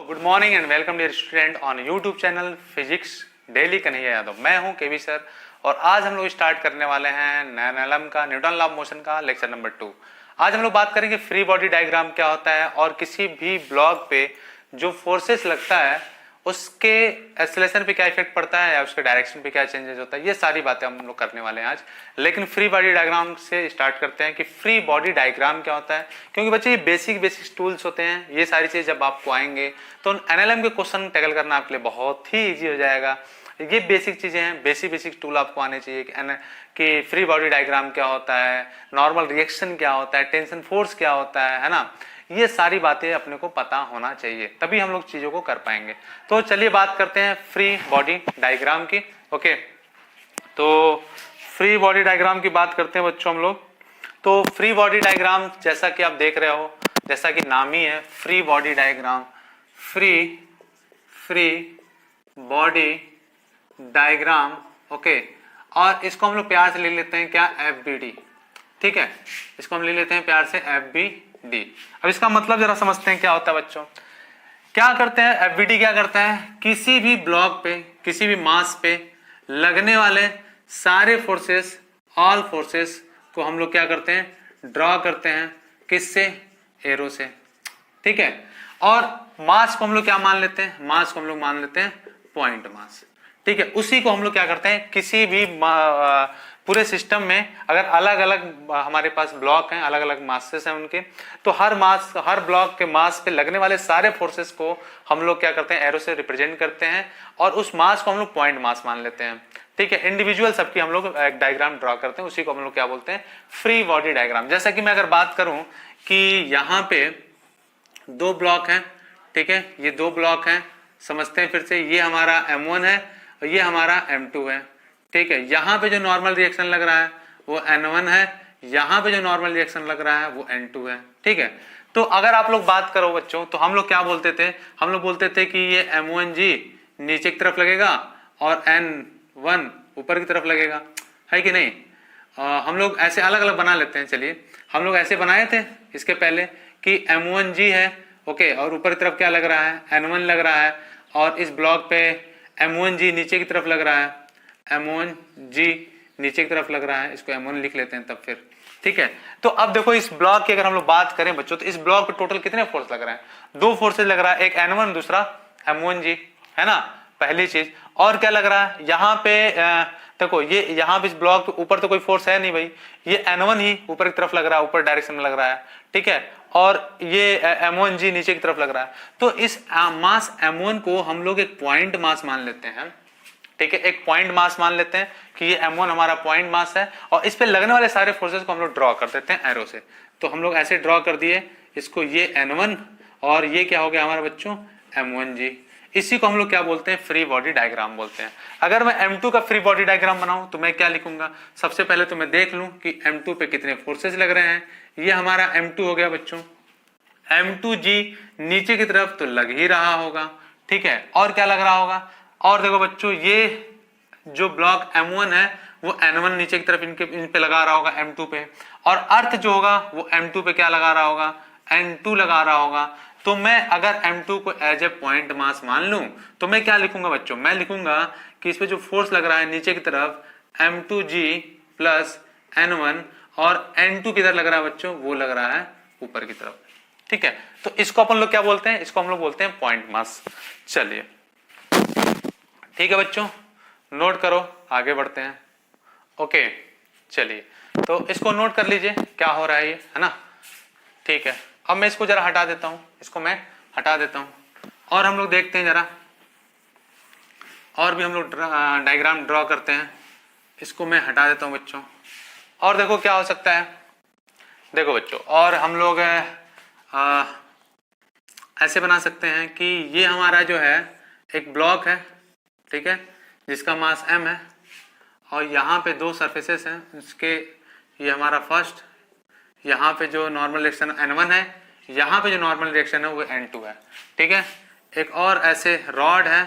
Good morning and welcome dear student on YouTube channel physics daily Kanhaiya Yadav. मैं हूं केवी sir और आज हम लोग स्टार्ट करने वाले हैं NLM का न्यूटन लॉ ऑफ मोशन का लेक्चर नंबर 2। आज हम लोग बात करेंगे फ्री बॉडी डायग्राम क्या होता है और किसी भी ब्लॉक पे जो फोर्सेस लगता है उसके एक्सेलरेशन पे क्या इफेक्ट पड़ता है या उसके डायरेक्शन पे क्या चेंजेस होता है, ये सारी बातें हम लोग करने वाले हैं आज। लेकिन फ्री बॉडी डायग्राम से स्टार्ट करते हैं कि फ्री बॉडी डायग्राम क्या होता है, क्योंकि बच्चे ये बेसिक टूल्स होते हैं। ये सारी चीज जब आपको आएंगे तो NLM के क्वेश्चन टैकल करना आपके लिए बहुत ही ईजी हो जाएगा। ये बेसिक चीजें हैं, बेसिक टूल आपको आने चाहिए कि फ्री बॉडी डायग्राम क्या होता है, नॉर्मल रिएक्शन क्या होता है, टेंशन फोर्स क्या होता है ना। ये सारी बातें अपने को पता होना चाहिए, तभी हम लोग चीजों को कर पाएंगे। तो चलिए बात करते हैं फ्री बॉडी डायग्राम की। ओके, तो फ्री बॉडी डायग्राम की बात करते हैं बच्चों हम लोग। तो फ्री बॉडी डायग्राम जैसा कि आप देख रहे हो, जैसा कि नाम ही है free body diagram, free body diagram. Okay, और इसको हम लोग प्यार से ले लेते हैं क्या, FBD। ठीक है, इसको हम ले लेते हैं प्यार से FBD। अब इसका मतलब जरा समझते हैं क्या होता है बच्चों। क्या करते हैं FBD, क्या करता है, किसी भी ब्लॉक पे, किसी भी मास पे लगने वाले सारे फोर्सेस, ऑल फोर्सेस को हम लोग क्या करते हैं, ड्रॉ करते हैं, किससे, एरो से। ठीक है, और मास को हम लोग क्या मान लेते हैं, मास को हम लोग मान लेते हैं पॉइंट मास। ठीक है, उसी को हम लोग क्या करते हैं, किसी भी पूरे सिस्टम में अगर अलग अलग हमारे पास ब्लॉक हैं, अलग अलग मासेस हैं उनके, तो हर ब्लॉक के मास पे लगने वाले सारे फोर्सेस को हम लोग क्या करते हैं, एरो से रिप्रेजेंट करते हैं और उस मास को हम लोग पॉइंट मास मान लेते हैं। ठीक है, इंडिविजुअल सबकी हम लोग एक डायग्राम ड्रॉ करते हैं, उसी को हम लोग क्या बोलते हैं, फ्री बॉडी डायग्राम। जैसा कि मैं अगर बात करूं कि यहाँ पे दो ब्लॉक हैं, ठीक है, ये दो ब्लॉक हैं, समझते हैं फिर से, ये हमारा M1 है और ये हमारा M2 है। ठीक है, यहाँ पे जो नॉर्मल रिएक्शन लग रहा है वो N1 है, यहाँ पे जो नॉर्मल रिएक्शन लग रहा है वो N2 है। ठीक है, तो अगर आप लोग बात करो बच्चों, तो हम लोग क्या बोलते थे, हम लोग बोलते थे कि ये M1G नीचे की तरफ लगेगा और N1 ऊपर की तरफ लगेगा, है कि नहीं। हम लोग ऐसे अलग अलग बना लेते हैं। चलिए, हम लोग ऐसे बनाए थे इसके पहले कि M1G है, ओके, और ऊपर की तरफ क्या लग रहा है, N1 लग रहा है, और इस ब्लॉक पे M1G नीचे की तरफ लग रहा है, M1G नीचे की तरफ लग रहा है, इसको M1 लिख लेते हैं तब फिर। ठीक है, तो अब देखो इस ब्लॉक की अगर हम लोग बात करें बच्चों, तो इस ब्लॉक पे टोटल कितने फोर्स लग रहे हैं, दो फोर्सेस लग रहा है, एक N1 दूसरा M1G, है ना, पहली चीज। और क्या लग रहा है यहाँ पे, देखो ये यहाँ पे इस ब्लॉक के ऊपर तो कोई फोर्स है नहीं भाई, ये N1 ही ऊपर की तरफ लग रहा है, ऊपर डायरेक्शन में लग रहा है। ठीक है, और ये M1G नीचे की तरफ लग रहा है। तो इस मास M1 को हम लोग एक पॉइंट मास मान लेते हैं। ठीक है, एक पॉइंट मास मान लेते हैं कि ये M1 हमारा पॉइंट मास है, और इस पे लगने वाले सारे फोर्सेस को हम लोग ड्रॉ कर देते हैं एरो से। तो हम लोग ऐसे ड्रॉ कर दिए इसको, ये N1 और ये क्या हो गया हमारे बच्चों, M1G। इसी को हम लोग क्या बोलते हैं, फ्री बॉडी डायग्राम बोलते हैं। अगर मैं M2 का फ्री बॉडी डायग्राम बनाऊं तो मैं क्या लिखूंगा, सबसे पहले तो मैं देख लूं कि M2 पे कितने फोर्सेस लग रहे हैं। ये हमारा M2 हो गया बच्चों, M2G नीचे की तरफ तो लग ही रहा होगा। ठीक है, और क्या लग रहा होगा, और देखो बच्चों ये जो ब्लॉक M1 है वो N1 नीचे की तरफ इन पे लगा रहा होगा M2 पे, और अर्थ जो होगा वो M2 पे क्या लगा रहा होगा, N2 लगा रहा होगा। तो मैं अगर M2 को एज ए पॉइंट मास मान लूं तो मैं क्या लिखूंगा बच्चों, मैं लिखूंगा कि इस पे जो फोर्स लग रहा है नीचे की तरफ M2G प्लस N1, और N2 किधर लग रहा है बच्चों, वो लग रहा है ऊपर की तरफ। ठीक है, तो इसको अपन लोग क्या बोलते हैं, इसको हम लोग बोलते हैं पॉइंट मास। चलिए ठीक है बच्चों, नोट करो, आगे बढ़ते हैं। ओके, चलिए तो इसको नोट कर लीजिए क्या हो रहा है ये, है ना। ठीक है, अब मैं इसको जरा हटा देता हूं, इसको मैं हटा देता हूं, और हम लोग देखते हैं जरा, और भी हम लोग डायग्राम ड्रॉ करते हैं। इसको मैं हटा देता हूं बच्चों, और देखो क्या हो सकता है। देखो बच्चों, और हम लोग ऐसे बना सकते हैं कि ये हमारा जो है एक ब्लॉक है, ठीक है, जिसका मास M है, और यहाँ पे दो सरफेसेस हैं उसके, ये हमारा फर्स्ट, यहाँ पे जो नॉर्मल रिएक्शन N1 है, यहाँ पे जो नॉर्मल रिएक्शन है वो N2 है। ठीक है, एक और ऐसे रॉड है,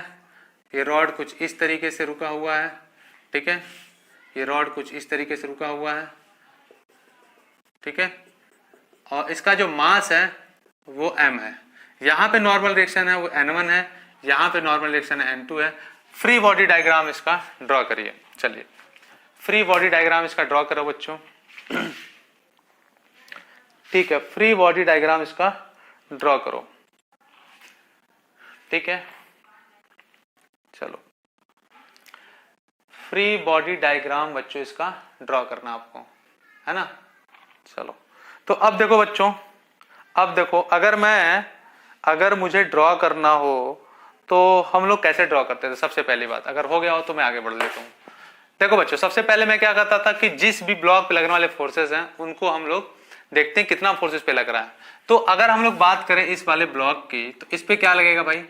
ये रॉड कुछ इस तरीके से रुका हुआ है। ठीक है, ये रॉड कुछ इस तरीके से रुका हुआ है। ठीक है, और इसका जो मास है वो M है, यहाँ पे नॉर्मल रिएक्शन है वो N1 है, यहाँ पे नॉर्मल रिएक्शन है N2 है। फ्री बॉडी डायग्राम इसका ड्रॉ करिए। चलिए फ्री बॉडी डायग्राम इसका ड्रॉ करो बच्चों। ठीक है, फ्री बॉडी डायग्राम इसका ड्रॉ करो। ठीक है, चलो फ्री बॉडी डायग्राम बच्चों इसका ड्रॉ करना आपको, है ना। चलो तो अब देखो बच्चों, अब देखो अगर मुझे ड्रॉ करना हो तो हम लोग कैसे ड्रॉ करते थे। सबसे पहली बात, अगर हो गया हो तो मैं आगे बढ़ लेता हूँ। देखो बच्चों, सबसे पहले मैं क्या करता था कि जिस भी ब्लॉक पे लगने वाले फोर्सेस हैं उनको हम लोग देखते हैं कितना फोर्सेस पे लग रहा है। तो अगर हम लोग बात करें इस वाले ब्लॉक की, तो इस पे क्या लगेगा भाई,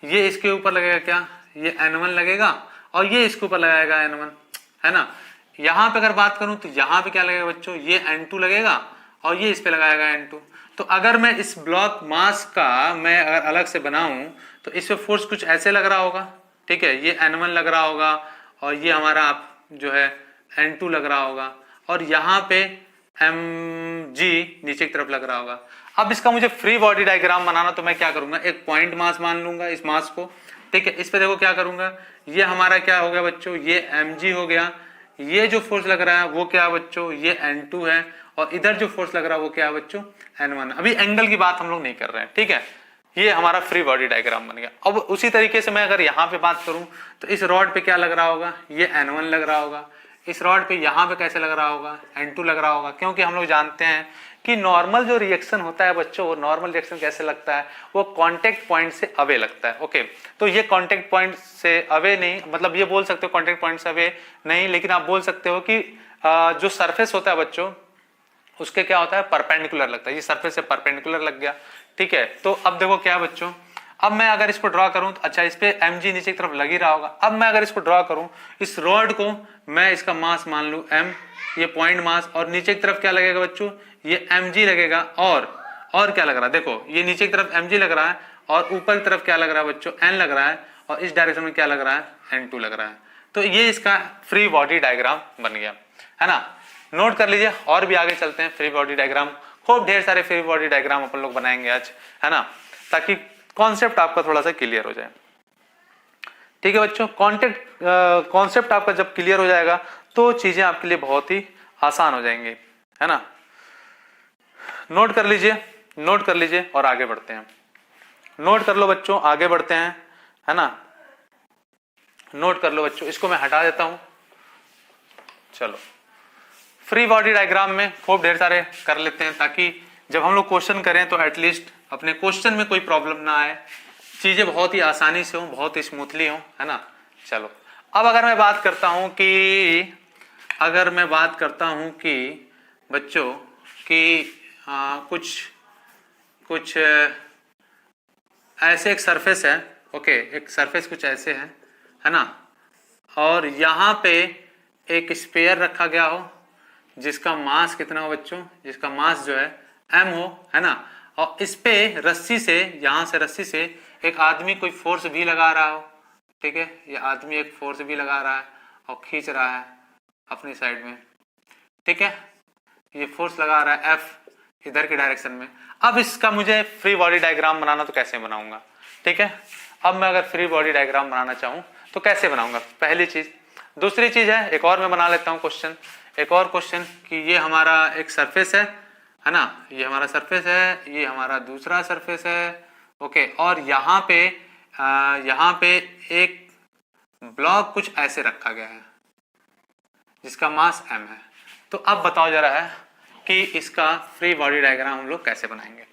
ये इसके ऊपर लगेगा क्या, ये N1 लगेगा, और ये इसके ऊपर लगाएगा N1, है ना। यहाँ पे अगर बात करूं तो यहाँ पे क्या लगेगा बच्चों, ये N2 लगेगा और ये इस पे लगाएगा N2। तो अगर मैं इस ब्लॉक मास का मैं अगर अलग से बनाऊं तो इस पे फोर्स कुछ ऐसे लग रहा होगा। ठीक है, ये N1 लग रहा होगा और ये हमारा जो है N2 लग रहा होगा, और यहाँ पे mg नीचे की तरफ लग रहा होगा। अब इसका मुझे फ्री बॉडी डायग्राम बनाना, तो मैं क्या करूंगा, एक पॉइंट मास मान लूंगा इस मास को। ठीक है, इस पे देखो क्या करूंगा, ये हमारा क्या हो गया बच्चों, ये mg हो गया। ये जो फोर्स लग रहा है वो क्या है बच्चों, ये N2 है, और इधर जो फोर्स लग रहा है वो क्या है बच्चों, N1। अभी एंगल की बात हम लोग नहीं कर रहे हैं। ठीक है, ये हमारा फ्री बॉडी डायग्राम बन गया। अब उसी तरीके से मैं अगर यहाँ पे बात करूं तो इस रॉड पे क्या लग रहा होगा, ये N1 लग रहा होगा। इस रॉड पे यहाँ पे कैसे लग रहा होगा, N2 लग रहा होगा, क्योंकि हम लोग जानते हैं कि नॉर्मल जो रिएक्शन होता है बच्चों, वो नॉर्मल रिएक्शन कैसे लगता है, वो कांटेक्ट पॉइंट से अवे लगता है। ओके, तो ये कांटेक्ट पॉइंट से अवे नहीं, मतलब ये बोल सकते हो कांटेक्ट पॉइंट से अवे नहीं, लेकिन आप बोल सकते हो कि जो सरफेस होता है बच्चों उसके क्या होता है, परपेंडिकुलर लगता है। ये सरफेस से परपेंडिकुलर लग गया। ठीक है, तो अब देखो क्या है बच्चों, अब मैं अगर इसको ड्रॉ करूं तो अच्छा, इस पे mg नीचे की तरफ लग ही रहा होगा। अब मैं अगर इसको ड्रॉ करूं, इस रॉड को मैं इसका मास मान लूं m, ये पॉइंट मास, और नीचे की तरफ क्या लगेगा बच्चों, ये mg लगेगा। और क्या लग रहा है, देखो ये नीचे की तरफ mg लग रहा है और ऊपर की तरफ क्या लग रहा है बच्चों, n लग रहा है, और इस डायरेक्शन में क्या लग रहा है, n2 लग रहा है। तो ये इसका फ्री बॉडी डायग्राम बन गया, है ना। नोट कर लीजिए, और भी आगे चलते हैं। फ्री बॉडी डायग्राम, खूब ढेर सारे फ्री बॉडी डायग्राम अपन लोग बनाएंगे आज, है ना, ताकि कॉन्सेप्ट आपका थोड़ा सा क्लियर हो जाए। ठीक है बच्चों, कॉन्सेप्ट आपका जब क्लियर हो जाएगा तो चीजें आपके लिए बहुत ही आसान हो जाएंगी, है ना। नोट कर लीजिए और आगे बढ़ते हैं। नोट कर लो बच्चों, आगे बढ़ते हैं, है ना। नोट कर लो बच्चों, इसको मैं हटा देता हूं। चलो फ्री बॉडी डायग्राम में खूब ढेर सारे कर लेते हैं, ताकि जब हम लोग क्वेश्चन करें तो एटलीस्ट अपने क्वेश्चन में कोई प्रॉब्लम ना आए, चीजें बहुत ही आसानी से हो, बहुत ही स्मूथली हो, है ना। चलो अब अगर मैं बात करता हूं कि बच्चों कि कुछ ऐसे एक सरफेस है। ओके, एक सरफेस कुछ ऐसे है ना, और यहाँ पे एक स्फीयर रखा गया हो जिसका मास कितना हो बच्चों, जिसका मास जो है m हो, है ना, और इस पे रस्सी से, यहाँ से रस्सी से एक आदमी कोई फोर्स भी लगा रहा हो। ठीक है, ये आदमी एक फोर्स भी लगा रहा है और खींच रहा है अपनी साइड में। ठीक है, ये फोर्स लगा रहा है F इधर की डायरेक्शन में। अब इसका मुझे फ्री बॉडी डायग्राम बनाना, तो कैसे बनाऊंगा। ठीक है, अब मैं अगर फ्री बॉडी डायग्राम बनाना चाहूँ तो कैसे बनाऊंगा, पहली चीज। दूसरी चीज है, एक और मैं बना लेता हूँ एक और क्वेश्चन कि ये हमारा एक सरफेस है ना, ये हमारा सरफेस है, ये हमारा दूसरा सरफेस है। ओके, और यहाँ पे एक ब्लॉक कुछ ऐसे रखा गया है जिसका मास m है। तो अब बताओ जरा है कि इसका फ्री बॉडी डायग्राम हम लोग कैसे बनाएंगे।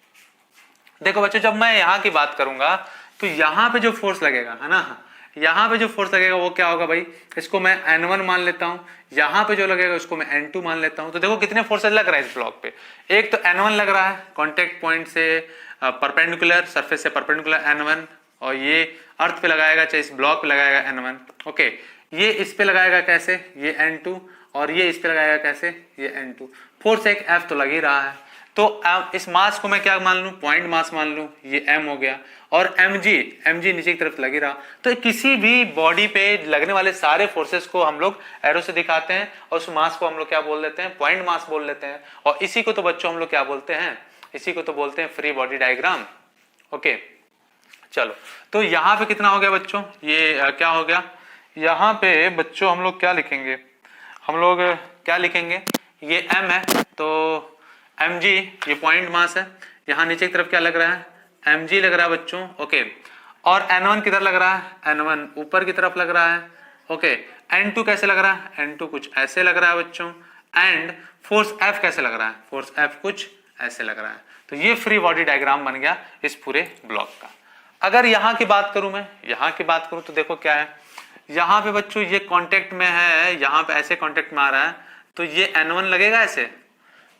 देखो बच्चों, जब मैं यहाँ की बात करूंगा तो यहाँ पे जो फोर्स लगेगा, है ना, यहाँ पे जो फोर्स लगेगा वो क्या होगा भाई, इसको मैं N1 मान लेता हूँ। यहाँ पे जो लगेगा उसको मैं N2 मान लेता हूँ। तो देखो कितने फोर्सेस लग रहे हैं इस ब्लॉक पे। एक तो N1 लग रहा है कॉन्टेक्ट पॉइंट से परपेंडिकुलर, सरफेस से परपेंडिकुलर N1, और ये अर्थ पे लगाएगा, चाहे इस ब्लॉक पे लगाएगा N1। ओके, ये इस पे लगाएगा कैसे, ये N2, और ये इस पे लगाएगा कैसे, ये N2। फोर्स एक F तो लग ही रहा है। तो इस मास को मैं क्या मान लूं, पॉइंट मास मान लूं, ये m हो गया, और mg नीचे की तरफ लग ही रहा। तो किसी भी बॉडी पे लगने वाले सारे फोर्सेस को हम लोग एरो से दिखाते हैं, और उस मास को हम लोग क्या बोल देते हैं, पॉइंट मास बोल लेते हैं। और इसी को तो बच्चों हम लोग क्या बोलते हैं, इसी को तो बोलते हैं फ्री बॉडी डायग्राम। ओके चलो, तो यहाँ पे कितना हो गया बच्चों, ये क्या हो गया, यहाँ पे बच्चों हम लोग क्या लिखेंगे, हम लोग क्या लिखेंगे, ये m है तो mg, ये पॉइंट मास है, यहाँ नीचे की तरफ क्या लग रहा है, mg लग रहा है बच्चों। ओके, और n1 किधर लग रहा है, n1 ऊपर की तरफ लग रहा है। ओके, n2 कैसे लग रहा है, n2 कुछ ऐसे लग रहा है बच्चों। एंड फोर्स F कैसे लग रहा है, फोर्स F कुछ ऐसे लग रहा है। तो ये फ्री बॉडी डायग्राम बन गया इस पूरे ब्लॉक का। अगर यहाँ की बात करूं, मैं यहाँ की बात करूं तो देखो क्या है, यहाँ पे बच्चों ये कांटेक्ट में है, यहाँ पे ऐसे कांटेक्ट में आ रहा है, तो ये N1 लगेगा ऐसे,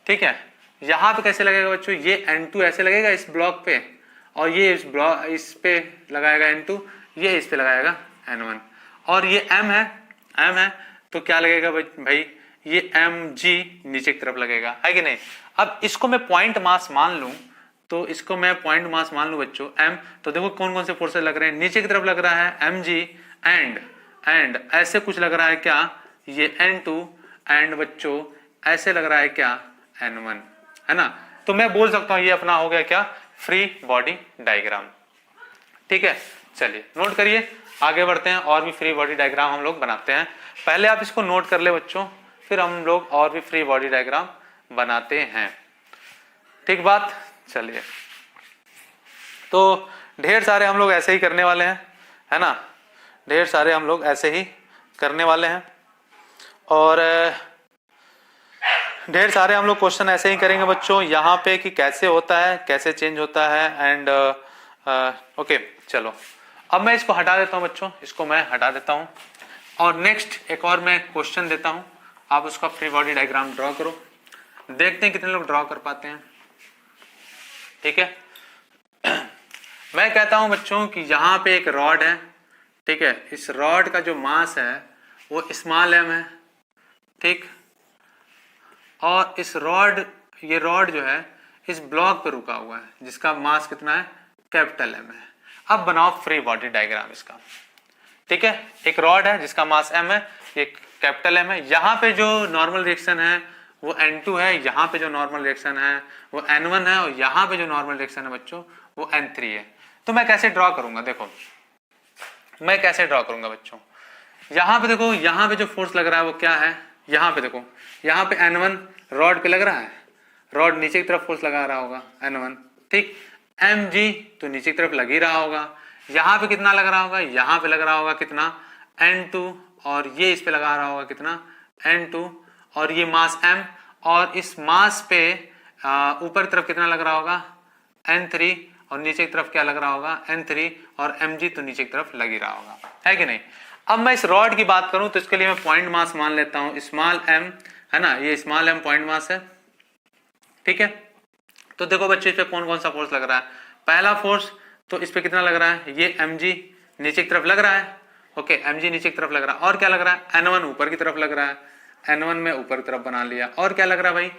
ठीक है। यहाँ पे कैसे लगेगा बच्चों, ये N2 ऐसे लगेगा इस ब्लॉक पे, और ये इस ब्लॉक इस पे लगाएगा N2, ये इस पे लगाएगा N1, और ये M है तो क्या लगेगा भाई, ये mg नीचे की तरफ लगेगा, है कि नहीं। अब इसको मैं पॉइंट मास मान लूं, तो इसको मैं पॉइंट मास मान लूं बच्चों m, तो देखो कौन कौन से फोर्सेस लग रहे हैं, नीचे की तरफ लग रहा है mg, एंड ऐसे कुछ लग रहा है क्या, ये n2, एंड बच्चों ऐसे लग रहा है क्या, n1, है ना। तो मैं बोल सकता हूं ये अपना हो गया क्या, फ्री बॉडी डायग्राम। ठीक है, चलिए नोट करिए, आगे बढ़ते हैं और भी फ्री बॉडी डायग्राम हम लोग बनाते हैं। पहले आप इसको नोट कर ले बच्चों, फिर हम लोग और भी फ्री बॉडी डायग्राम बनाते हैं, ठीक बात। चलिए, तो ढेर सारे हम लोग ऐसे ही करने वाले हैं, है ना, ढेर सारे हम लोग ऐसे ही करने वाले हैं, और ढेर सारे हम लोग क्वेश्चन ऐसे ही करेंगे बच्चों यहाँ पे कि कैसे होता है, कैसे चेंज होता है। एंड ओके चलो, अब मैं इसको हटा देता हूँ बच्चों, इसको मैं हटा देता हूँ, और नेक्स्ट एक और मैं क्वेश्चन देता हूँ, आप उसका फ्री बॉडी डायग्राम ड्रॉ करो, देखते हैं कितने लोग ड्रॉ कर पाते हैं। ठीक है, मैं कहता हूं बच्चों कि यहाँ पे एक रॉड है, ठीक है, इस रॉड का जो मास है वो स्मॉल m है, ठीक, और इस रॉड, ये रॉड जो है इस ब्लॉक पे रुका हुआ है जिसका मास कितना है, कैपिटल M है। अब बनाओ फ्री बॉडी डायग्राम इसका। ठीक है, एक रॉड है जिसका मास m है, ये कैपिटल M है, यहाँ पे जो नॉर्मल रिएक्शन है वो N2 है, यहाँ पे जो नॉर्मल रिएक्शन है वो N1 है, और यहाँ पे जो नॉर्मल रिएक्शन है बच्चों वो N3 है। तो मैं कैसे ड्रॉ करूंगा, देखो मैं कैसे ड्रॉ करूंगा बच्चों, यहाँ पे देखो, यहाँ पे जो फोर्स लग रहा है वो क्या है, यहाँ पे देखो, यहाँ पे N1 रॉड पे लग रहा है, रॉड नीचे की तरफ फोर्स लगा रहा होगा N1, ठीक, mg तो नीचे की तरफ लग ही रहा होगा, यहाँ पे कितना लग रहा होगा, यहाँ पे लग रहा होगा कितना, N2, और ये इस पे लगा रहा होगा कितना, N2, और ये मास m, और इस मास पे ऊपर की तरफ कितना लग रहा होगा, N3, और नीचे की तरफ क्या लग रहा होगा, N3, और mg तो नीचे की तरफ लग ही रहा होगा, है कि नहीं। अब मैं इस रॉड की बात करूं तो इसके लिए मैं पॉइंट मास मान लेता हूं, स्मॉल m, है ना, ये स्मॉल m पॉइंट मास है। ठीक है, तो देखो बच्चे इस पे कौन कौन सा फोर्स लग रहा है, पहला फोर्स तो इस पे कितना लग रहा है, ये mg नीचे की तरफ लग रहा है, ओके, mg नीचे की तरफ लग रहा है, और क्या लग रहा है, N1 ऊपर की तरफ लग रहा है, N1 में ऊपर की तरफ बना लिया, और क्या लग रहा है भाई,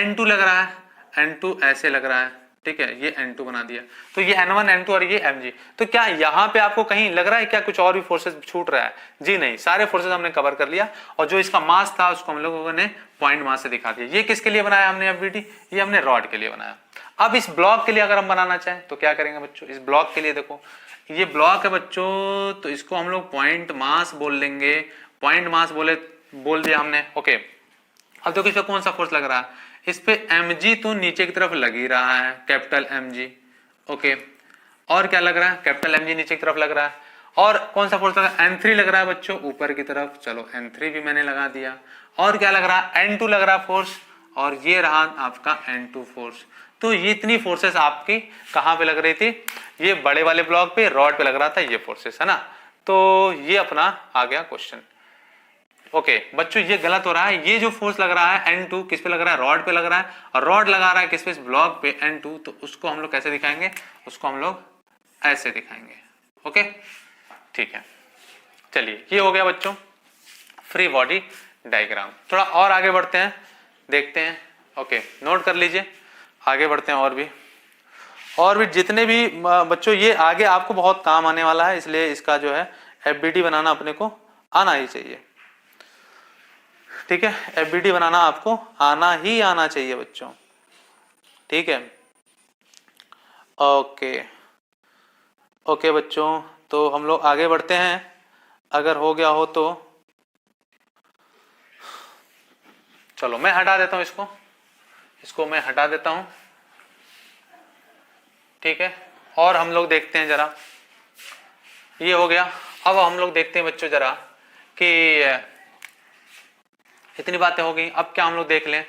N2 लग रहा है, N2 ऐसे लग रहा है, ठीक है, ये N2 बना दिया, तो ये N1 N2 और ये mg। तो क्या यहाँ पे आपको कहीं लग रहा है क्या कुछ और भी फोर्सेस छूट रहा है, जी नहीं, सारे फोर्सेस हमने कवर कर लिया, और जो इसका मास था उसको हम लोगों ने पॉइंट मास से दिखा दिया। ये किसके लिए बनाया हमने FBD, ये हमने रॉड के लिए बनाया। अब इस ब्लॉक के लिए अगर हम बनाना चाहें तो क्या करेंगे बच्चों, इस ब्लॉक के लिए देखो ये ब्लॉक है बच्चों, तो इसको हम लोग पॉइंट मास बोल लेंगे, पॉइंट मास बोल दिया हमने। ओके, अब देखो इस पे कौन सा फोर्स लग रहा है, इस पे mg तो नीचे की तरफ लग ही रहा है, कैपिटल mg, ओके, और क्या लग रहा है, कैपिटल mg नीचे की तरफ लग रहा है, और कौन सा फोर्स लग रहा है, N3 लग रहा है बच्चों ऊपर की तरफ, चलो N3 भी मैंने लगा दिया, और क्या लग रहा है, N2 लग रहा है फोर्स, और ये रहा आपका N2 फोर्स। तो ये इतनी फोर्सेस आपकी कहां पे लग रही थी, ये बड़े वाले ब्लॉक पे, रॉड पे लग रहा था ये फोर्सेस, है ना। तो ये अपना आ गया क्वेश्चन। ओके बच्चों, ये गलत हो रहा है, ये जो फोर्स लग रहा है N2 किस पे लग रहा है, रॉड पे लग रहा है, और रॉड लगा रहा है किस पे, ब्लॉक पे N2, तो उसको हम लोग कैसे दिखाएंगे, उसको हम लोग ऐसे दिखाएंगे। ओके ठीक है, चलिए ये हो गया बच्चों फ्री बॉडी डायग्राम। थोड़ा और आगे बढ़ते हैं, देखते हैं। ओके नोट कर लीजिए, आगे बढ़ते हैं, और भी जितने भी बच्चों, ये आगे आपको बहुत काम आने वाला है, इसलिए इसका जो है FBD बनाना अपने को आना ही चाहिए। ठीक है, FBD बनाना आपको आना चाहिए बच्चों, ठीक है। ओके ओके बच्चों, तो हम लोग आगे बढ़ते हैं, अगर हो गया हो तो। चलो मैं हटा देता हूं इसको मैं हटा देता हूं, ठीक है। और हम लोग देखते हैं जरा, ये हो गया। अब हम लोग देखते हैं बच्चों जरा कि इतनी बातें हो गई, अब क्या हम लोग देख लें।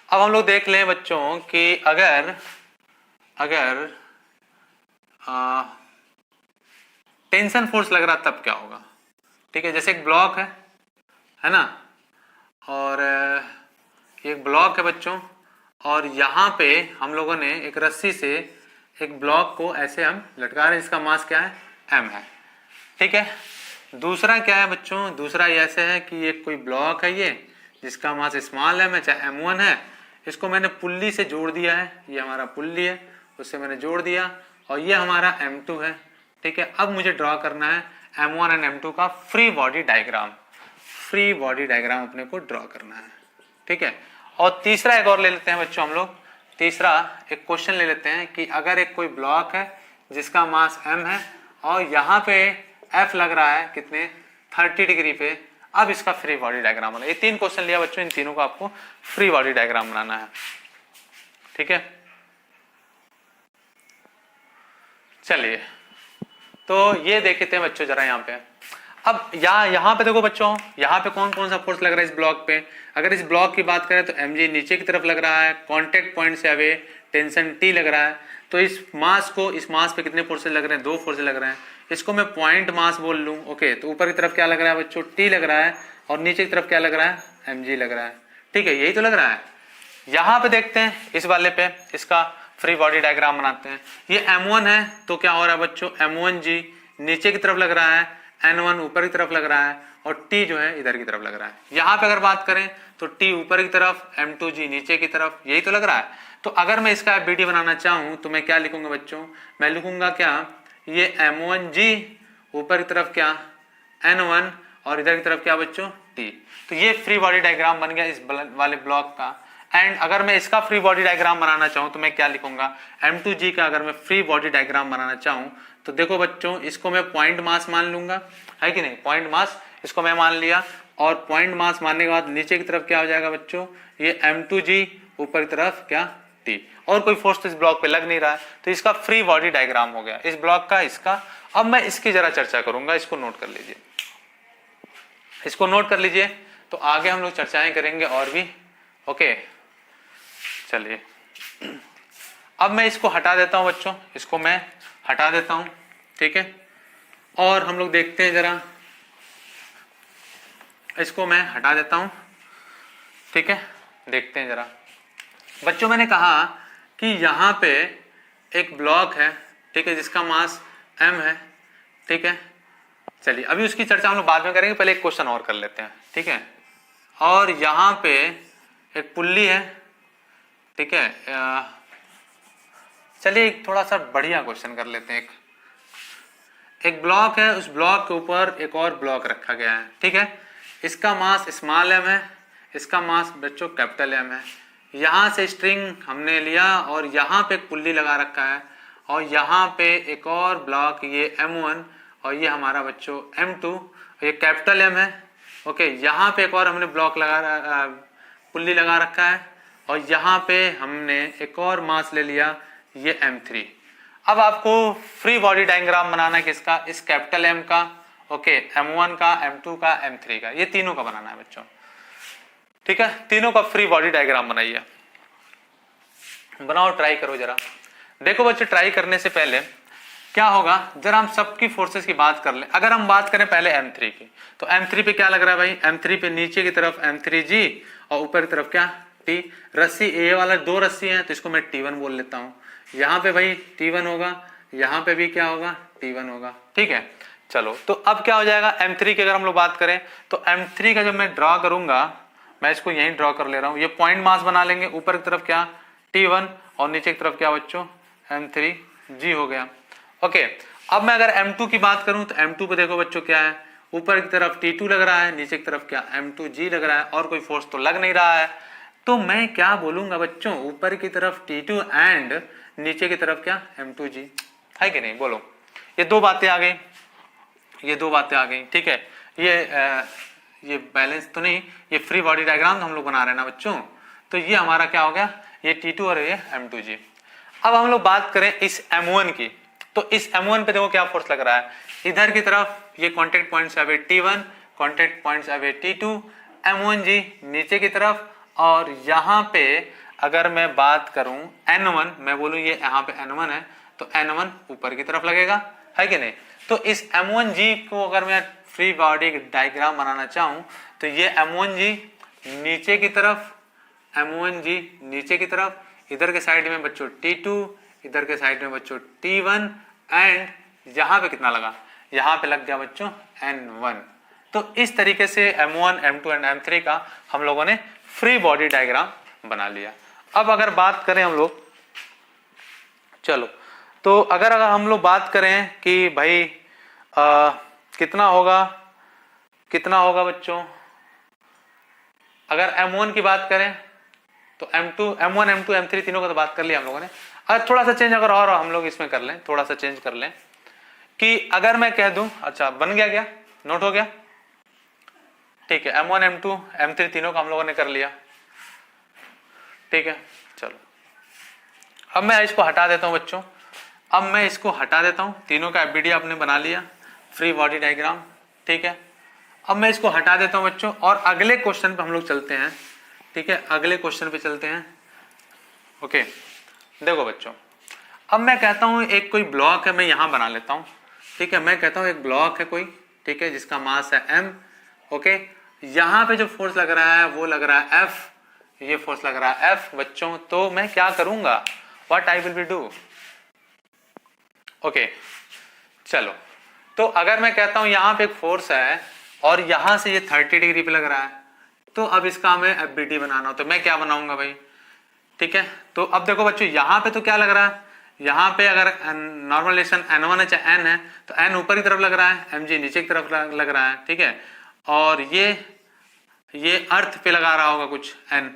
अब हम लोग देख लें बच्चों कि अगर टेंशन फोर्स लग रहा तब क्या होगा, ठीक है। जैसे एक ब्लॉक है ना, और ये एक ब्लॉक है बच्चों, और यहाँ पे हम लोगों ने एक रस्सी से एक ब्लॉक को ऐसे हम लटका रहे हैं, इसका मास क्या है, m है, ठीक है। दूसरा क्या है बच्चों, दूसरा ये ऐसे है कि ये कोई ब्लॉक है, ये जिसका मास स्मॉल m है, चाहे m1 है, इसको मैंने पुल्ली से जोड़ दिया है, ये हमारा पुल्ली है, उससे मैंने जोड़ दिया, और ये हमारा m2 है, ठीक है। अब मुझे ड्रॉ करना है m1 एंड m2 का फ्री बॉडी डायग्राम अपने को ड्रॉ करना है, ठीक है। और तीसरा एक और ले लेते हैं बच्चों हम लोग, तीसरा एक क्वेश्चन ले लेते हैं कि अगर एक कोई ब्लॉक है जिसका मास m है और यहाँ पे f लग रहा है कितने, 30 डिग्री पे, अब इसका फ्री बॉडी डायग्राम बनाना। ये 3 क्वेश्चन लिया बच्चों, इन तीनों का आपको फ्री बॉडी डायग्राम बनाना है, ठीक है। चलिए तो ये देखते हैं बच्चों जरा यहाँ पे। अब यहाँ पे देखो बच्चों, यहाँ पे कौन कौन सा फोर्स लग रहा है इस ब्लॉक पे। अगर इस ब्लॉक की बात करें तो mg नीचे की तरफ लग रहा है, कांटेक्ट पॉइंट से अवे टेंशन T लग रहा है। तो इस मास पे कितने फोर्सेस लग रहे हैं, 2 फोर्सेस लग रहे हैं। इसको मैं पॉइंट मास बोल लूँ, ओके। तो ऊपर की तरफ क्या लग रहा है बच्चों, T लग रहा है, और नीचे की तरफ क्या लग रहा है, mg लग रहा है, ठीक है, यही तो लग रहा है। यहाँ पे देखते हैं इस वाले पे, इसका फ्री बॉडी डायग्राम बनाते हैं। ये m1 है, तो क्या हो रहा है बच्चों, m1g नीचे की तरफ लग रहा है, n1 ऊपर की तरफ लग रहा है, और t जो है इधर की तरफ लग रहा है। यहाँ पे अगर बात करें तो t ऊपर की तरफ, m2g नीचे की तरफ, यही तो लग रहा है। तो अगर मैं इसका FBD बनाना चाहूँ तो मैं क्या लिखूंगा बच्चों, मैं लिखूंगा क्या, ये m1g ऊपर की तरफ क्या, n1, और इधर की तरफ क्या बच्चों, t। तो ये फ्री बॉडी डायग्राम बन गया इस वाले ब्लॉक का। एंड अगर मैं इसका फ्री बॉडी डायग्राम बनाना चाहूँ तो मैं क्या लिखूंगा, m2g का अगर मैं फ्री बॉडी डायग्राम बनाना चाहूँ तो देखो बच्चों, इसको मैं पॉइंट मास मान लूंगा, है कि नहीं, पॉइंट मास इसको मैं मान लिया। और पॉइंट मास मानने के बाद नीचे की तरफ क्या हो जाएगा बच्चों, ये m2g, ऊपर की तरफ क्या, t। और कोई फोर्स तो इस ब्लॉक पे लग नहीं रहा है, तो इसका फ्री बॉडी डायग्राम हो गया इस ब्लॉक का, इसका। अब मैं इसकी जरा चर्चा करूंगा, इसको नोट कर लीजिए, इसको नोट कर लीजिए, तो आगे हम लोग चर्चाएं करेंगे और भी, ओके। चलिए अब मैं इसको हटा देता हूं बच्चों, इसको मैं हटा देता हूं, ठीक है। और हम लोग देखते हैं जरा, इसको मैं हटा देता हूं, ठीक है। देखते हैं जरा बच्चों, मैंने कहा कि यहाँ पे एक ब्लॉक है, ठीक है, जिसका मास m है, ठीक है। चलिए अभी उसकी चर्चा हम लोग बाद में करेंगे, पहले एक क्वेश्चन और कर लेते हैं, ठीक है। और यहाँ पे एक पुल्ली है, ठीक है। चलिए एक थोड़ा सा बढ़िया क्वेश्चन कर लेते हैं। एक ब्लॉक है, उस ब्लॉक के ऊपर एक और ब्लॉक रखा गया है, ठीक है। इसका मास स्मॉल m है, इसका मास बच्चों कैपिटल M है। यहाँ से स्ट्रिंग हमने लिया और यहाँ पे एक पुल्ली लगा रखा है, और यहाँ पे एक और ब्लॉक, ये m1, और ये हमारा बच्चों m2, ये कैपिटल M है, ओके। यहाँ पे एक और हमने ब्लॉक पुल्ली लगा रखा है, और यहाँ पे हमने एक और मास ले लिया, ये m3। अब आपको फ्री बॉडी डायग्राम बनाना है किसका, इस कैपिटल M का, ओके, m1 का, m2 का, m3 का, ये तीनों का बनाना है बच्चों, ठीक है। तीनों का फ्री बॉडी डायग्राम बनाइए, बनाओ, ट्राई करो जरा। देखो बच्चों, ट्राई करने से पहले क्या होगा, जरा हम सबकी फोर्सेस की बात कर लें। अगर हम बात करें पहले m3 की, तो m3 पे क्या लग रहा है भाई, m3 पे नीचे की तरफ m3g, और ऊपर की तरफ क्या, t। रस्सी ए वाला 2 रस्सी है, तो इसको मैं t1 बोल लेता हूँ। यहाँ पे भाई t1 होगा, यहाँ पे भी क्या होगा, t1 होगा, ठीक है। चलो तो अब क्या हो जाएगा, m3 की अगर हम लोग बात करें तो m3 का जब मैं ड्रॉ करूंगा, मैं इसको यहीं ड्रॉ कर ले रहा हूँ, ये पॉइंट मास बना लेंगे, ऊपर की तरफ क्या, t1, और नीचे की तरफ क्या बच्चों, m3g हो गया, ओके। अब मैं अगर m2 की बात करूं तो m2 पे देखो बच्चों क्या है, ऊपर की तरफ t2 लग रहा है, नीचे की तरफ क्या, m2g लग रहा है, और कोई फोर्स तो लग नहीं रहा है। तो मैं क्या बोलूंगा बच्चों, ऊपर की तरफ t2 एंड नीचे की तरफ क्या, m2g, है कि नहीं, बोलो। ये दो बातें आ गई, ये दो बातें आ गई, ठीक है। ये बैलेंस तो नहीं, ये फ्री बॉडी डायग्राम हम लोग बना रहे हैं ना बच्चों, तो ये हमारा क्या हो गया, ये T2 और ये M2G। अब हम लोग बात करें इस M1 की, तो इस M1 पे देखो क्या फोर्स लग रहा है, इधर की तरफ ये कांटेक्ट पॉइंट्स है T1, कांटेक्ट पॉइंट्स है T2, M1G नीचे की तरफ, और यहाँ पे अगर मैं बात करूं N1, मैं बोलूं ये यहाँ पे N1 है, तो N1 ऊपर की तरफ लगेगा, है कि नहीं। तो इस M1G को अगर मैं फ्री बॉडी डायग्राम बनाना चाहूं, तो ये M1G नीचे की तरफ, M1G नीचे की तरफ, इधर के साइड में बच्चों T2, इधर के साइड में बच्चों T1, एंड यहाँ पे कितना लगा, यहाँ पे लग गया बच्चों N1। तो इस तरीके से M1, M2 एंड M3 का हम लोगों ने फ्री बॉडी डायग्राम बना लिया। अब अगर बात करें हम लोग, चलो तो अगर हम लोग बात करें कि भाई कितना होगा बच्चों, अगर M1 की बात करें तो M1, M2, M3 तीनों का तो बात कर लिया हम लोगों ने। अगर थोड़ा सा चेंज अगर और हम लोग इसमें कर लें, थोड़ा सा चेंज कर लें कि अगर मैं कह दूं, अच्छा बन गया क्या, नोट हो गया, ठीक है। M1, M2, M3 तीनों का हम लोगों ने कर लिया, ठीक है। चलो अब मैं इसको हटा देता हूं बच्चों, अब मैं इसको हटा देता हूं, तीनों का FBD आपने बना लिया, फ्री बॉडी डायग्राम, ठीक है। अब मैं इसको हटा देता हूं बच्चों, और अगले क्वेश्चन पे हम लोग चलते हैं, ठीक है। अगले क्वेश्चन पे चलते हैं, ओके। देखो बच्चों, अब मैं कहता हूं एक कोई ब्लॉक है, मैं यहां बना लेता हूं, ठीक है। मैं कहता हूं एक ब्लॉक है कोई, ठीक है, जिसका मास है M, ओके। यहां पे जो फोर्स लग रहा है वो लग रहा है F, ये फोर्स लग रहा है F बच्चों। तो मैं क्या करूंगा, what I will be do, okay. चलो तो अगर मैं कहता हूं यहां पे एक फोर्स है और यहां से ये 30 डिग्री पे लग रहा है, तो अब इसका हमें FBD बनाना हो, तो मैं क्या बनाऊंगा भाई, ठीक है। तो अब देखो बच्चों, यहां पे तो क्या लग रहा है, यहां पे अगर नॉर्मल रिलेशन N1 है चाहे N है, तो N ऊपर की तरफ लग रहा है, Mg नीचे की तरफ लग रहा है, ठीक है। और ये अर्थ पे लगा रहा होगा कुछ N,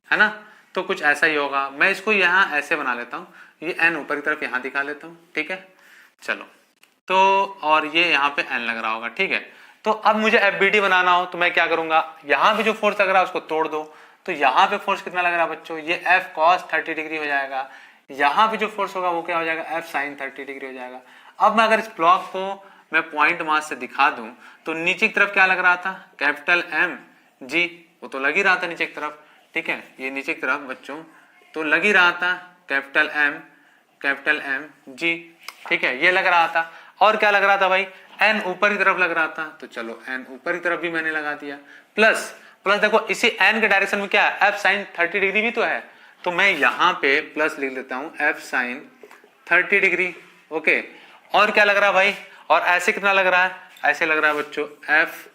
है ना, तो कुछ ऐसा ही होगा। मैं इसको यहाँ ऐसे बना लेता हूँ, ये N ऊपर की तरफ यहाँ दिखा लेता हूँ, ठीक है। चलो तो और ये यहाँ पे N लग रहा होगा, ठीक है। तो अब मुझे FBD बनाना हो तो मैं क्या करूंगा, यहाँ पे जो फोर्स लग रहा है उसको तोड़ दो, तो यहाँ पे फोर्स कितना लग रहा है बच्चों, ये F cos 30 डिग्री हो जाएगा। यहाँ पे जो फोर्स होगा वो क्या हो जाएगा, F sin 30 डिग्री हो जाएगा। अब मैं अगर इस ब्लॉक को मैं पॉइंट मास से दिखा दूं, तो नीचे की तरफ क्या लग रहा था, कैपिटल MG, वो तो लग ही रहा था नीचे की तरफ, ठीक है। ये नीचे की तरफ बच्चों तो लग ही रहा था, कैपिटल M G, ठीक है, ये लग रहा था। और क्या लग रहा था भाई, N ऊपर की तरफ लग रहा था, तो चलो N ऊपर की तरफ भी मैंने लगा दिया, प्लस देखो इसी N के डायरेक्शन में क्या है, F sin 30 डिग्री भी तो है, तो मैं यहाँ पे प्लस लिख लेता हूँ F sin 30 डिग्री, ओके। और क्या लग रहा है भाई, और ऐसे कितना लग रहा है, ऐसे लग रहा है बच्चों F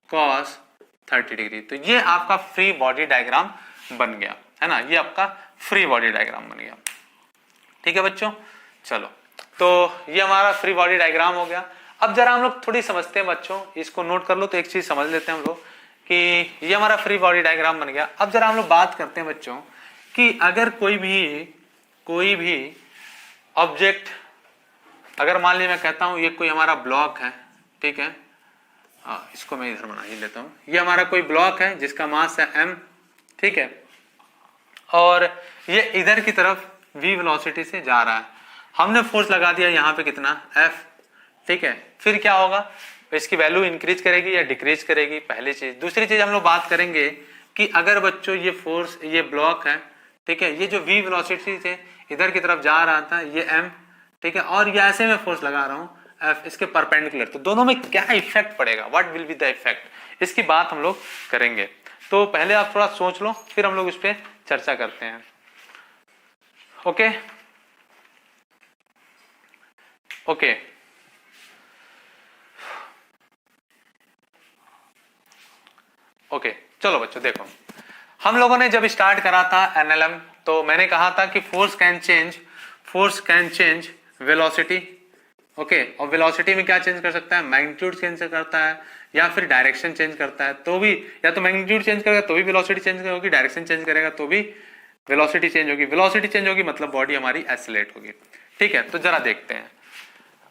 cos 30 डिग्री। तो ये आपका फ्री बॉडी डायग्राम बन गया, है ना, ये आपका फ्री बॉडी डायग्राम बन गया, ठीक है बच्चों। चलो तो ये हमारा फ्री बॉडी डायग्राम हो गया। अब जरा हम लोग थोड़ी समझते हैं बच्चों, इसको नोट कर लो, तो एक चीज समझ लेते हैं हम लोग कि ये हमारा फ्री बॉडी डायग्राम बन गया। अब जरा हम लोग बात करते हैं बच्चों कि अगर कोई भी ऑब्जेक्ट, अगर मान लीजिए मैं कहता हूं ये कोई हमारा ब्लॉक है, ठीक है, इसको मैं इधर बना ही लेता हूं, ये हमारा कोई ब्लॉक है जिसका मास है M, ठीक है, और ये इधर की तरफ v वेलोसिटी से जा रहा है, हमने फोर्स लगा दिया यहाँ पे कितना F, ठीक है। फिर क्या होगा, इसकी वैल्यू इंक्रीज करेगी या डिक्रीज करेगी, पहली चीज। दूसरी चीज हम लोग बात करेंगे कि अगर बच्चों ये फोर्स, ये ब्लॉक है, ठीक है, ये जो v वेलोसिटी से इधर की तरफ जा रहा था ये M, ठीक है, और ये ऐसे में फोर्स लगा रहा हूँ F, इसके परपेंडिकुलर, तो दोनों में क्या इफेक्ट पड़ेगा, what will be the effect, इसकी बात हम लोग करेंगे। तो पहले आप थोड़ा सोच लो, फिर हम लोग इस पे चर्चा करते हैं, ओके ओके। ओके चलो बच्चों, देखो हम लोगों ने जब स्टार्ट करा था NLM, तो मैंने कहा था कि force can change velocity, okay. और वेलोसिटी में क्या चेंज कर सकता है, मैग्नीट्यूड चेंज करता है या फिर डायरेक्शन चेंज करता है, तो भी या तो मैग्नीट्यूड चेंज करेगा तो भी वेलोसिटी चेंज होगी, डायरेक्शन चेंज करेगा तो भी वेलोसिटी चेंज होगी। वेलोसिटी चेंज होगी मतलब बॉडी हमारी एक्सेलरेट होगी, ठीक है। तो जरा देखते हैं,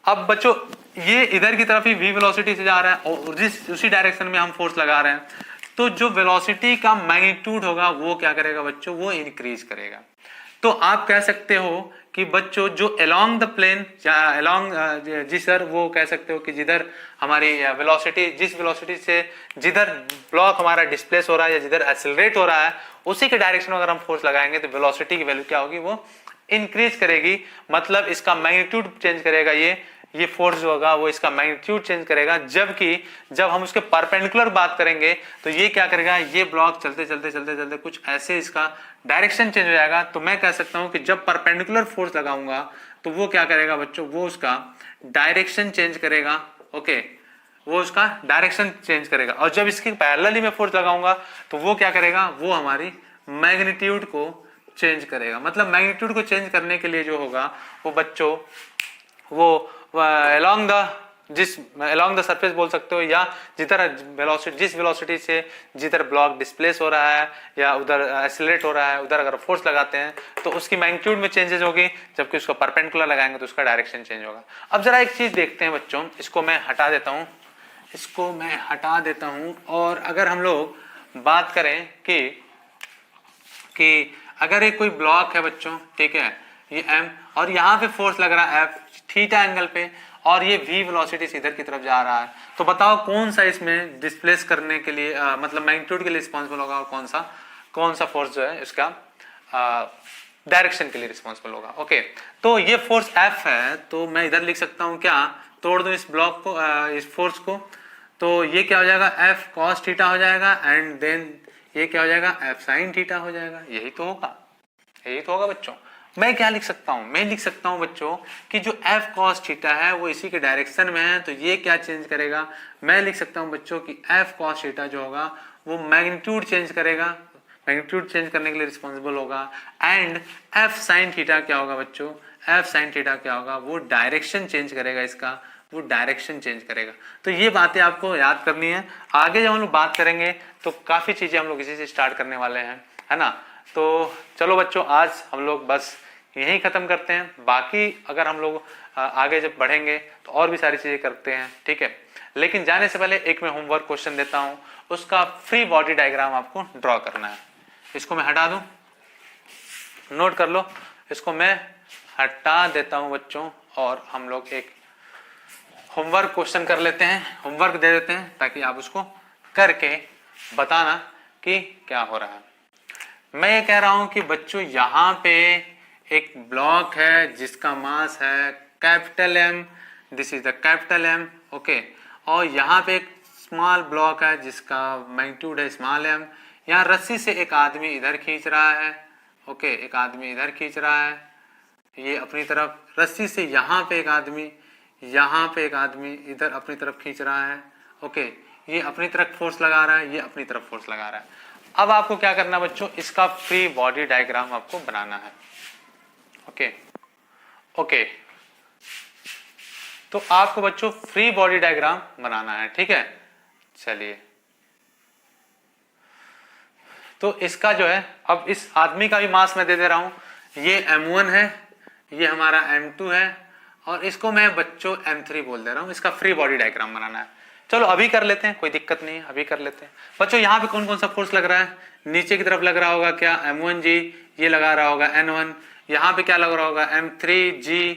अब बच्चों ये इधर की तरफ ही v वेलोसिटी से जा रहा है और उसी डायरेक्शन में हम फोर्स लगा रहे हैं, तो जो वेलोसिटी का मैग्नीट्यूड होगा वो क्या करेगा बच्चों, वो इंक्रीज करेगा। तो आप कह सकते हो कि बच्चों जो अलोंग द प्लेन या अलोंग जी सर, वो कह सकते हो कि जिधर हमारी वेलोसिटी, जिस वेलोसिटी से जिधर ब्लॉक हमारा डिस्प्लेस हो रहा है या जिधर एक्सेलरेट हो रहा है, उसी के डायरेक्शन में अगर हम फोर्स लगाएंगे तो वेलोसिटी की वैल्यू क्या होगी, वो इंक्रीज करेगी। मतलब इसका मैग्नीट्यूड चेंज करेगा, ये फोर्स जो होगा वो इसका मैग्नीट्यूड चेंज करेगा। जबकि जब हम उसके परपेंडिकुलर बात करेंगे तो ये क्या करेगा, ये ब्लॉक चलते चलते चलते चलते कुछ ऐसे इसका डायरेक्शन चेंज हो जाएगा। तो मैं कह सकता हूं कि जब परपेंडिकुलर फोर्स लगाऊंगा तो वो क्या करेगा बच्चों, वो उसका डायरेक्शन चेंज करेगा। ओके, वो उसका डायरेक्शन चेंज करेगा। और जब इसकी पैरेलली में फोर्स लगाऊंगा तो वो क्या करेगा, वो हमारी मैग्नीट्यूड को चेंज करेगा। मतलब मैग्नीट्यूड को चेंज करने के लिए जो होगा वो बच्चों वो अलोंग द सरफेस बोल सकते हो, या जिधर वेलोसिटी, जिस वेलोसिटी से जिधर ब्लॉक डिस्प्लेस हो रहा है या उधर एक्सेलरेट हो रहा है, उधर अगर फोर्स लगाते हैं तो उसकी मैग्नीट्यूड में चेंजेस होगी। जबकि उसको परपेंडिकुलर लगाएंगे तो उसका डायरेक्शन चेंज होगा। अब जरा एक चीज देखते हैं बच्चों, इसको मैं हटा देता हूं, और अगर हम लोग बात करें कि अगर एक कोई ब्लॉक है बच्चों, ठीक है, ये m और यहाँ पे फोर्स लग रहा है F थीटा एंगल पे, और ये v वेलोसिटी से इधर की तरफ जा रहा है, तो बताओ कौन सा इसमें डिस्प्लेस करने के लिए मतलब मैग्नीट्यूड के लिए रिस्पॉन्सिबल होगा, और कौन सा फोर्स जो है इसका डायरेक्शन के लिए रिस्पॉन्सिबल होगा। ओके, तो ये फोर्स F है, तो मैं इधर लिख सकता हूँ क्या, तोड़ दूं इस ब्लॉक को, इस फोर्स को, तो ये क्या हो जाएगा, F cos थीटा हो जाएगा, एंड देन ये क्या हो जाएगा, F sin थीटा हो जाएगा। यही तो होगा बच्चों। मैं क्या लिख सकता हूं, मैं लिख सकता हूं बच्चों कि जो F cos थीटा है वो इसी के डायरेक्शन में है, तो ये क्या चेंज करेगा, मैं लिख सकता हूं बच्चों कि F cos थीटा जो होगा वो मैग्नीट्यूड चेंज करेगा, मैग्नीट्यूड चेंज करने के लिए रिस्पॉन्सिबल होगा। एंड F sin थीटा क्या होगा बच्चों, F sin थीटा क्या होगा, वो डायरेक्शन चेंज करेगा, इसका वो डायरेक्शन चेंज करेगा। तो ये बातें आपको याद करनी है। आगे जब हम लोग बात करेंगे तो काफी चीजें हम लोग इसी से स्टार्ट करने वाले हैं, है ना। तो चलो बच्चों, आज हम लोग बस यही खत्म करते हैं। बाकी अगर हम लोग आगे जब बढ़ेंगे तो और भी सारी चीजें करते हैं, ठीक है। लेकिन जाने से पहले एक मैं होमवर्क क्वेश्चन देता हूं, उसका फ्री बॉडी डायग्राम आपको ड्रॉ करना है। इसको मैं हटा दूं, नोट कर लो, इसको मैं हटा देता हूं बच्चों, और हम लोग एक होमवर्क क्वेश्चन कर लेते हैं, होमवर्क दे देते हैं, ताकि आप उसको करके बताना कि क्या हो रहा है। मैं ये कह रहा हूं कि बच्चों यहाँ पे एक ब्लॉक है जिसका मास है capital M, this is the capital M, okay. और यहाँ पे एक स्मॉल ब्लॉक है जिसका मैग्नीट्यूड है स्मॉल m। यहाँ रस्सी से एक आदमी इधर खींच रहा है, ओके, एक आदमी इधर खींच रहा है, ये अपनी तरफ रस्सी से, यहाँ पे एक आदमी इधर अपनी तरफ खींच रहा है, ओके, ये अपनी तरफ फोर्स लगा रहा है, ये अपनी तरफ फोर्स लगा रहा है। अब आपको क्या करना है बच्चों, इसका फ्री बॉडी डायग्राम आपको बनाना है, ओके। तो आपको बच्चों फ्री बॉडी डायग्राम बनाना है, ठीक है। चलिए, तो इसका जो है, अब इस आदमी का भी मास मैं दे दे रहा हूं, ये m1 है, ये हमारा m2 है, और इसको मैं बच्चों m3 बोल दे रहा हूं। इसका फ्री बॉडी डायग्राम बनाना है। चलो अभी कर लेते हैं, कोई दिक्कत नहीं है, अभी कर लेते हैं बच्चों। यहाँ पे कौन कौन सा फोर्स लग रहा है, नीचे की तरफ लग रहा होगा क्या, m1g, ये लगा रहा होगा n1, यहाँ पे क्या लग रहा होगा m3g,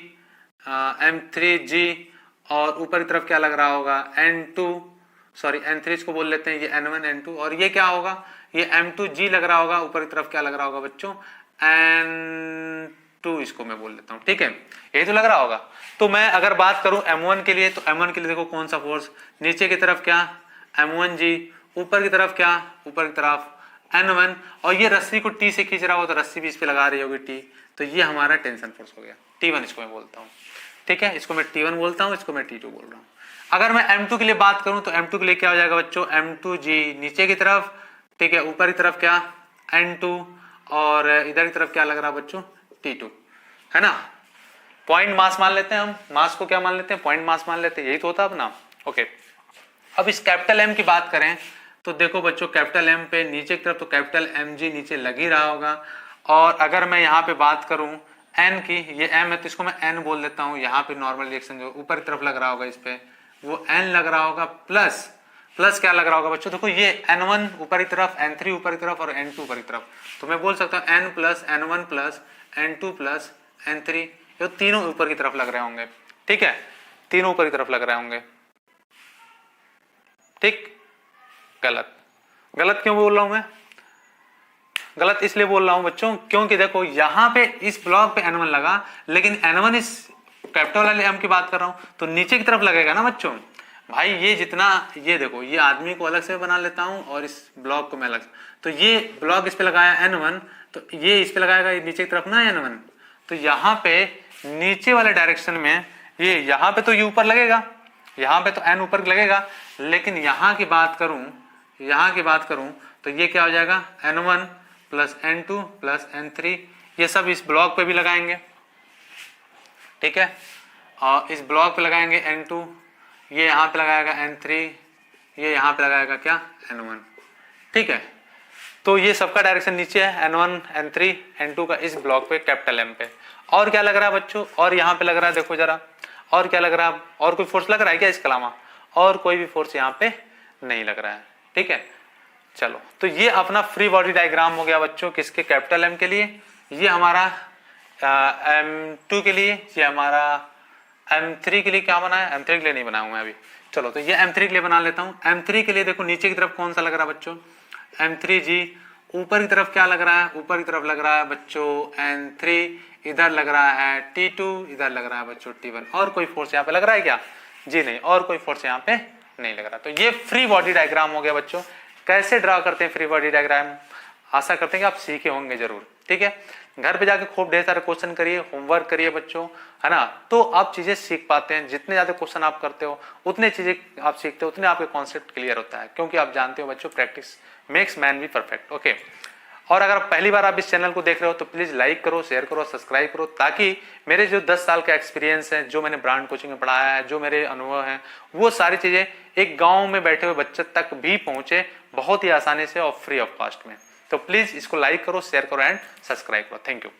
और ऊपर की तरफ क्या लग रहा होगा n3 इसको बोल लेते हैं, ये n1 n2, और ये क्या होगा, ये m2g लग रहा होगा, ऊपर की तरफ क्या लग रहा होगा बच्चों, n2 इसको मैं बोल लेता हूँ, ठीक है। यही तो लग रहा होगा। तो मैं अगर बात करूं m1 के लिए, तो m1 के लिए देखो कौन सा फोर्स, नीचे की तरफ क्या m1g, ऊपर की तरफ क्या, ऊपर की तरफ n1, और ये रस्सी को t से खींच रहा हो तो रस्सी भी इस पे लगा रही होगी t, तो ये हमारा टेंशन फोर्स हो गया, t1 इसको मैं बोलता हूँ, ठीक है। इसको मैं t1 बोलता हूँ, इसको मैं t2 बोल रहा हूँ। अगर मैं m2 के लिए बात करूं तो m2 के लिए क्या हो जाएगा बच्चों, m2g नीचे की तरफ, ठीक है, ऊपर की तरफ क्या n2, और इधर की तरफ क्या लग रहा है बच्चों, t2, है ना। पॉइंट मास मान लेते हैं हम, मास को क्या मान लेते हैं, पॉइंट मास मान लेते हैं, यही तो होता है अपना, ओके। अब इस कैपिटल M की बात करें तो देखो बच्चों, कैपिटल M पे नीचे की तरफ तो कैपिटल mg नीचे लग ही रहा होगा, और अगर मैं यहाँ पे बात करूं एन की, ये एम है तो इसको मैं एन बोल देता हूँ। यहाँ पे नॉर्मल रिएक्शन जो ऊपर की तरफ लग रहा होगा इस पे वो एन लग रहा होगा, प्लस क्या लग रहा होगा बच्चों, देखो ये N1 ऊपर की तरफ, N3 ऊपर की तरफ और N2 ऊपर की तरफ, तो मैं बोल सकता हूँ N plus N1 plus N2 plus N3, ये तीनों ऊपर की तरफ लग रहे होंगे। ठीक है, तीनों ऊपर की तरफ लग रहे होंगे। ठीक, गलत क्यों बोल रहा हूं मैं? गलत इसलिए बोल रहा हूं बच्चों क्योंकि देखो यहाँ पे इस ब्लॉक पे N1 लगा, लेकिन N1 इस कैपिटल वाले M की बात कर रहा हूं तो नीचे की तरफ लगेगा ना बच्चों। भाई ये जितना, ये देखो ये आदमी को अलग से बना लेता हूं और इस ब्लॉक को मैं अलग, तो ये ब्लॉक इस पे लगाया N1, तो ये इस पे लगाएगा नीचे की तरफ ना N1, तो यहाँ पे नीचे वाले डायरेक्शन में ये यहाँ पे तो ये ऊपर लगेगा, यहाँ पे तो N ऊपर लगेगा, लेकिन यहाँ की बात करूं तो ये क्या हो जाएगा N1 plus N2 plus N3, ये सब इस ब्लॉक पे भी लगाएंगे। ठीक है, और इस ब्लॉक पे लगाएंगे N2, ये यहाँ पे लगाएगा N3, ये यहाँ पे लगाएगा क्या N1। ठीक है, तो ये सबका डायरेक्शन नीचे है, N1 N3 N2 का इस ब्लॉक पे कैपिटल M पे। और क्या लग रहा है बच्चों, और यहाँ पे लग रहा है, देखो जरा और क्या लग रहा है, और कोई फोर्स लग रहा है क्या इसके अलावा? और कोई भी फोर्स यहाँ पे नहीं लग रहा है। ठीक है, चलो तो ये अपना फ्री बॉडी डायग्राम हो गया बच्चों किसके, कैपिटल M के लिए। ये हमारा M2 के लिए, ये हमारा M3 के लिए क्या बनाया, M3 के लिए नहीं बनाया हूं मैं अभी। चलो तो ये M3 के लिए बना लेता हूं। M3 के लिए देखो नीचे की तरफ कौन सा लग रहा है बच्चों, M3G। ऊपर की तरफ क्या लग रहा है, ऊपर की तरफ लग रहा है बच्चों N3, इधर लग रहा है T2, इधर लग रहा है बच्चों T1। और कोई फोर्स यहाँ पे लग रहा है क्या? जी नहीं, और कोई फोर्स यहाँ पे नहीं लग रहा। तो ये फ्री बॉडी डायग्राम हो गया बच्चों। कैसे ड्रा करते हैं फ्री बॉडी डायग्राम, आशा करते हैं कि आप सीखे होंगे जरूर। ठीक है, घर पे जाके खूब ढेर सारे क्वेश्चन करिए, होमवर्क करिए बच्चों, है ना, तो आप चीजें सीख पाते हैं। जितने ज्यादा क्वेश्चन आप करते हो उतने चीजें आप सीखते हो, उतने आपके कॉन्सेप्ट क्लियर होता है, क्योंकि आप जानते हो बच्चों practice makes man be perfect. Okay, और अगर पहली बार आप इस चैनल को देख रहे हो तो प्लीज लाइक करो, शेयर करो, सब्सक्राइब करो, ताकि मेरे जो 10 साल का एक्सपीरियंस है, जो मैंने ब्रांड कोचिंग में पढ़ाया है, जो मेरे अनुभव हैं, वो सारी चीजें एक गांव में बैठे हुए बच्चे तक भी पहुंचे बहुत ही आसानी से और फ्री ऑफ कॉस्ट में। तो प्लीज इसको लाइक करो, शेयर करो एंड सब्सक्राइब करो। Thank you.